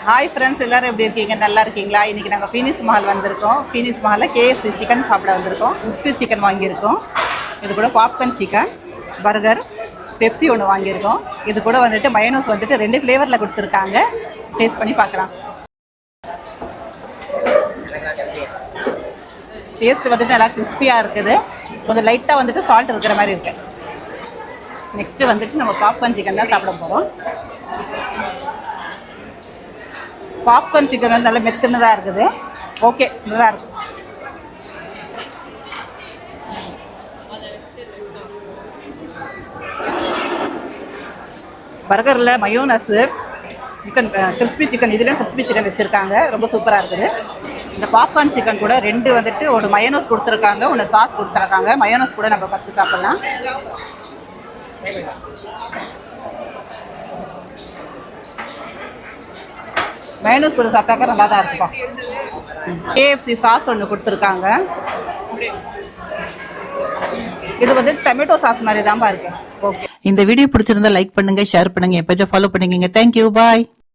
Hi friends, எல்லோரும் எப்படி இருக்கீங்க? நல்லா இருக்கீங்களா? இன்றைக்கி நாங்கள் ஃபீனிக்ஸ் மஹால் வந்திருக்கோம். ஃபீனிக்ஸ் மஹாலில் KFC சிக்கன் சாப்பிட வந்திருக்கோம். கிறிஸ்பி சிக்கன் வாங்கியிருக்கோம். இது கூட பாப்கார்ன் சிக்கன், பர்கர், பெப்சி ஒன்று வாங்கியிருக்கோம். இது கூட வந்துட்டு மயோனஸ் வந்துட்டு 2 ஃப்ளேவரில் கொடுத்துருக்காங்க. டேஸ்ட் பண்ணி பார்க்கலாம். டேஸ்ட் வந்துட்டு நல்லா கிறிஸ்பியாக இருக்குது. கொஞ்சம் லைட்டாக வந்துட்டு சால்ட் இருக்கிற மாதிரி இருக்குது. நெக்ஸ்ட்டு வந்துட்டு நம்ம பாப்கார்ன் சிக்கன் தான் சாப்பிட போகிறோம். பாப்கார்ன் சிக்கன் வந்து நல்லா மெத்துனதாக இருக்குது. ஓகே, நல்லா இருக்குது. பர்கரில் மயோனஸு, சிக்கன் கிறிஸ்பி சிக்கன், இதுலேயும் கிறிஸ்பி சிக்கன் வச்சுருக்காங்க. ரொம்ப சூப்பராக இருக்குது. இந்த பாப்கார்ன் சிக்கன் கூட 2 வந்துட்டு ஒரு மயோனஸ் கொடுத்துருக்காங்க, ஒன்று சாஸ் கொடுத்துருக்காங்க. மயோனஸ் கூட நம்ம ஃபஸ்ட்டு சாப்பிட்லாம். மயோனஸ் கூட சாப்பிட்டாக்கா நல்லா தான் இருக்குப்பா. KFC சாஸ் ஒன்று கொடுத்துருக்காங்க. இது வந்து டொமேட்டோ சாஸ் மாதிரி தான்ப்பா இருக்கு. ஓகே, இந்த வீடியோ பிடிச்சிருந்தா லைக் பண்ணுங்க, ஷேர் பண்ணுங்க, என் பேஜை ஃபாலோ பண்ணிக்கங்க. தேங்க்யூ, பாய்.